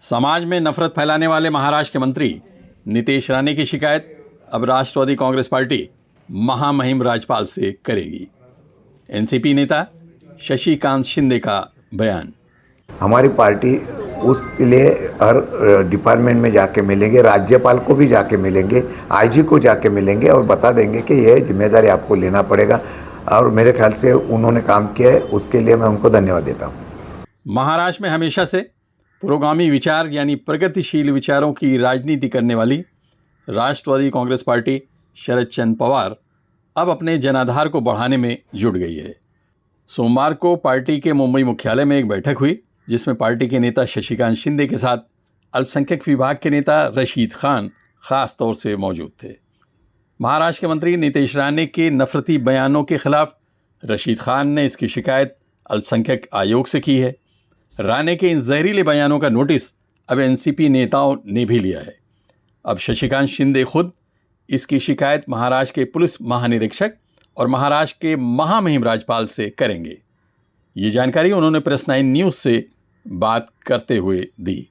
समाज में नफरत फैलाने वाले महाराष्ट्र के मंत्री नीतीश राणे की शिकायत अब राष्ट्रवादी कांग्रेस पार्टी महामहिम राजपाल से करेगी। एनसीपी नेता शशिकांत शिंदे का बयान। हमारी पार्टी उसके लिए हर डिपार्टमेंट में जाके मिलेंगे, राज्यपाल को भी जाके मिलेंगे, आईजी को जाके मिलेंगे और बता देंगे कि यह जिम्मेदारी आपको लेना पड़ेगा। और मेरे ख्याल से उन्होंने काम किया है, उसके लिए मैं उनको धन्यवाद देता हूँ। महाराष्ट्र में हमेशा से पुरोगामी विचार यानी प्रगतिशील विचारों की राजनीति करने वाली राष्ट्रवादी कांग्रेस पार्टी शरद चंद्र पवार अब अपने जनाधार को बढ़ाने में जुट गई है। सोमवार को पार्टी के मुंबई मुख्यालय में एक बैठक हुई जिसमें पार्टी के नेता शशिकांत शिंदे के साथ अल्पसंख्यक विभाग के नेता रशीद खान खास तौर से मौजूद थे। महाराष्ट्र के मंत्री नीतीश राणे के नफरती बयानों के खिलाफ रशीद खान ने इसकी शिकायत अल्पसंख्यक आयोग से की है। राणे के इन जहरीले बयानों का नोटिस अब एनसीपी नेताओं ने भी लिया है। अब शशिकांत शिंदे खुद इसकी शिकायत महाराष्ट्र के पुलिस महानिरीक्षक और महाराष्ट्र के महामहिम राज्यपाल से करेंगे। ये जानकारी उन्होंने प्रेस 9 न्यूज़ से बात करते हुए दी।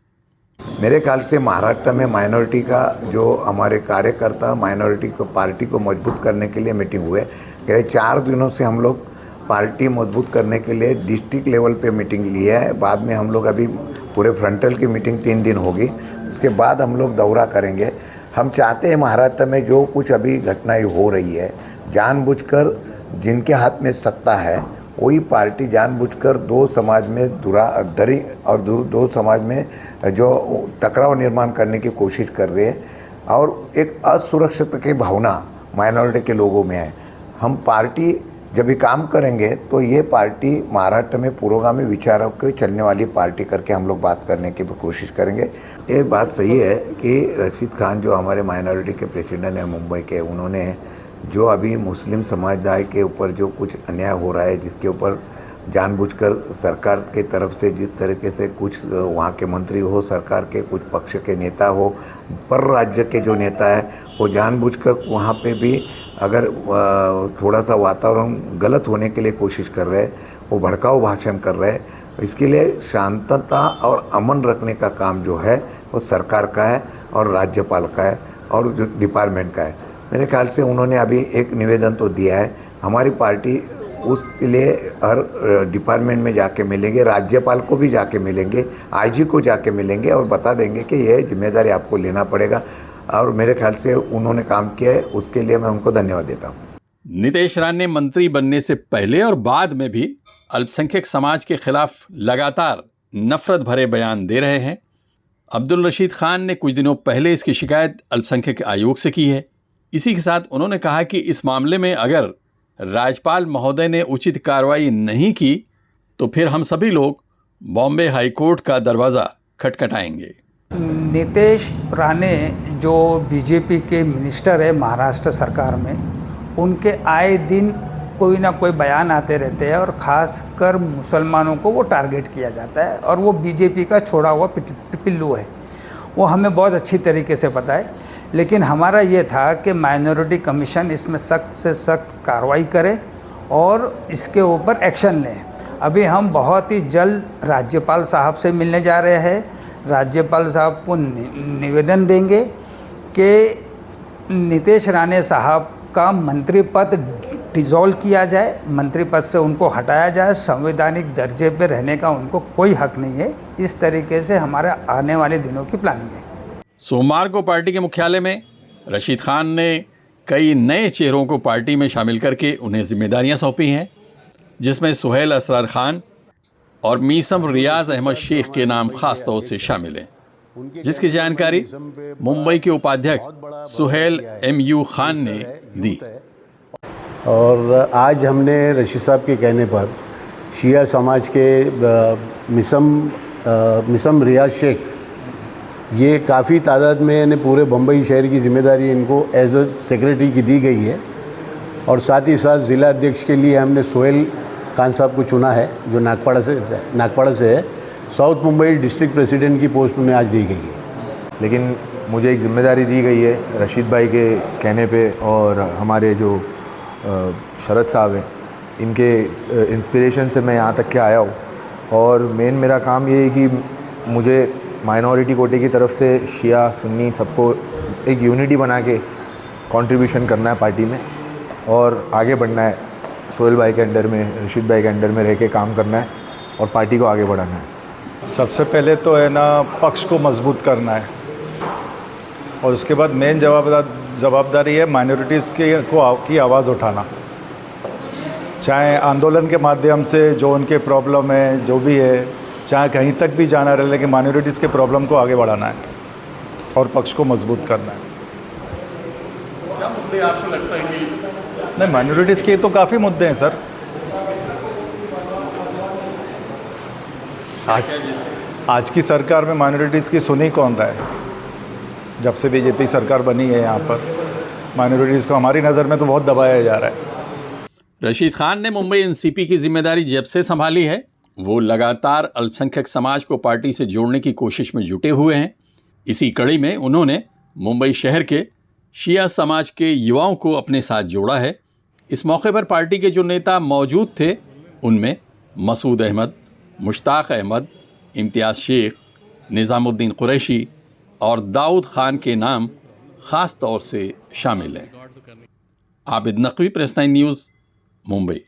मेरे ख्याल से महाराष्ट्र में माइनॉरिटी का जो हमारे कार्यकर्ता माइनॉरिटी को पार्टी को मजबूत करने के लिए मीटिंग हुए। करीब 4 दिनों से हम लोग पार्टी मजबूत करने के लिए डिस्ट्रिक्ट लेवल पे मीटिंग ली है। बाद में हम लोग अभी पूरे फ्रंटल की मीटिंग 3 दिन होगी, उसके बाद हम लोग दौरा करेंगे। हम चाहते हैं महाराष्ट्र में जो कुछ अभी घटनाएं हो रही है, जानबूझकर जिनके हाथ में सत्ता है वही पार्टी जानबूझकर दो समाज में धुराधरी और दो समाज में जो टकराव निर्माण करने की कोशिश कर रही है और एक असुरक्षित की भावना माइनॉरिटी के लोगों में है। हम पार्टी जब भी काम करेंगे तो ये पार्टी महाराष्ट्र में पुरोगामी विचारों के चलने वाली पार्टी करके हम लोग बात करने की कोशिश करेंगे। ये बात सही है कि रशीद खान जो हमारे माइनॉरिटी के प्रेसिडेंट हैं मुंबई के, उन्होंने जो अभी मुस्लिम समुदाय के ऊपर जो कुछ अन्याय हो रहा है, जिसके ऊपर जानबूझकर सरकार के तरफ से जिस तरीके से कुछ वहाँ के मंत्री हो, सरकार के कुछ पक्ष के नेता हो, पर राज्य के जो नेता है वो जानबूझकर वहाँ पे भी अगर थोड़ा सा वातावरण गलत होने के लिए कोशिश कर रहे हैं, वो भड़काऊ भाषण कर रहे हैं। इसके लिए शांतता और अमन रखने का काम जो है वो सरकार का है और राज्यपाल का है और जो डिपार्टमेंट का है। मेरे ख्याल से उन्होंने अभी एक निवेदन तो दिया है। हमारी पार्टी उसके लिए हर डिपार्टमेंट में जाके मिलेंगे, राज्यपाल को भी जाके मिलेंगे, आईजी को जाके मिलेंगे और बता देंगे कि यह जिम्मेदारी आपको लेना पड़ेगा। और मेरे ख्याल से उन्होंने काम किया है, उसके लिए मैं उनको धन्यवाद देता हूँ। नीतीश राणे मंत्री बनने से पहले और बाद में भी अल्पसंख्यक समाज के खिलाफ लगातार नफरत भरे बयान दे रहे हैं। अब्दुल रशीद खान ने कुछ दिनों पहले इसकी शिकायत अल्पसंख्यक आयोग से की है। इसी के साथ उन्होंने कहा कि इस मामले में अगर राज्यपाल महोदय ने उचित कार्रवाई नहीं की तो फिर हम सभी लोग बॉम्बे हाईकोर्ट का दरवाज़ा खटखटाएंगे। नीतीश राणे जो बीजेपी के मिनिस्टर है महाराष्ट्र सरकार में, उनके आए दिन कोई ना कोई बयान आते रहते हैं और ख़ासकर मुसलमानों को वो टारगेट किया जाता है और वो बीजेपी का छोड़ा हुआ पिल्लू है। वो हमें बहुत अच्छी तरीके से पता है, लेकिन हमारा ये था कि माइनॉरिटी कमीशन इसमें सख्त से सख्त कार्रवाई करे और इसके ऊपर एक्शन लें। अभी हम बहुत ही जल्द राज्यपाल साहब से मिलने जा रहे हैं। राज्यपाल साहब को निवेदन देंगे कि नीतीश राणे साहब का मंत्री पद डिज़ोल्व किया जाए, मंत्री पद से उनको हटाया जाए। संवैधानिक दर्जे पे रहने का उनको कोई हक नहीं है। इस तरीके से हमारे आने वाले दिनों की प्लानिंग है। सोमवार को पार्टी के मुख्यालय में रशीद खान ने कई नए चेहरों को पार्टी में शामिल करके उन्हें जिम्मेदारियां सौंपी हैं, जिसमें सुहेल असरार खान और मीसम रियाज अहमद शेख के नाम खास तौर से शामिल हैं, जिसकी जानकारी मुंबई के उपाध्यक्ष सुहेल MU खान ने दी। और आज हमने रशीद साहब के कहने पर शिया समाज के मिसम रियाज शेख, ये काफ़ी तादाद में पूरे बम्बई शहर की जिम्मेदारी इनको एज अ सेक्रेटरी की दी गई है और साथ ही साथ ज़िला अध्यक्ष के लिए हमने सोहेल खान साहब को चुना है जो नागपाड़ा से है। साउथ मुंबई डिस्ट्रिक्ट प्रेसिडेंट की पोस्ट उन्हें आज दी गई है। लेकिन मुझे एक जिम्मेदारी दी गई है रशीद भाई के कहने पे और हमारे जो शरद साहब हैं, इनके इंस्पिरेशन से मैं यहाँ तक के आया हूँ। और मेन मेरा काम ये है कि मुझे माइनॉरिटी कोटे की तरफ से शिया सुन्नी सबको एक यूनिटी बना के कंट्रीब्यूशन करना है पार्टी में और आगे बढ़ना है। सोहेल भाई के अंडर में, रशीद भाई के अंडर में रह के काम करना है और पार्टी को आगे बढ़ाना है। सबसे पहले तो है ना पक्ष को मजबूत करना है और उसके बाद मेन जवाबदारी है माइनॉरिटीज़ की आवाज़ उठाना, चाहे आंदोलन के माध्यम से जो उनके प्रॉब्लम है जो भी है, चाहे कहीं तक भी जाना रहे, लेकिन माइनॉरिटीज़ के प्रॉब्लम को आगे बढ़ाना है और पक्ष को मजबूत करना है। क्या मुद्दे आपको लगता है कि नहीं, माइनॉरिटीज़ के तो काफ़ी मुद्दे हैं सर। आज की सरकार में माइनॉरिटीज़ की सुनी कौन रहा है? जब से बीजेपी सरकार बनी है यहाँ पर माइनॉरिटीज़ को हमारी नज़र में तो बहुत दबाया जा रहा है। रशीद खान ने मुंबई एनसीपी की जिम्मेदारी जब से संभाली है वो लगातार अल्पसंख्यक समाज को पार्टी से जोड़ने की कोशिश में जुटे हुए हैं। इसी कड़ी में उन्होंने मुंबई शहर के शिया समाज के युवाओं को अपने साथ जोड़ा है। इस मौके पर पार्टी के जो नेता मौजूद थे उनमें मसूद अहमद, मुश्ताक अहमद, इम्तियाज़ शेख, निज़ामुद्दीन कुरैशी और दाऊद खान के नाम ख़ास तौर से शामिल हैं। Abid Naqvi, press 9 news, Mumbai.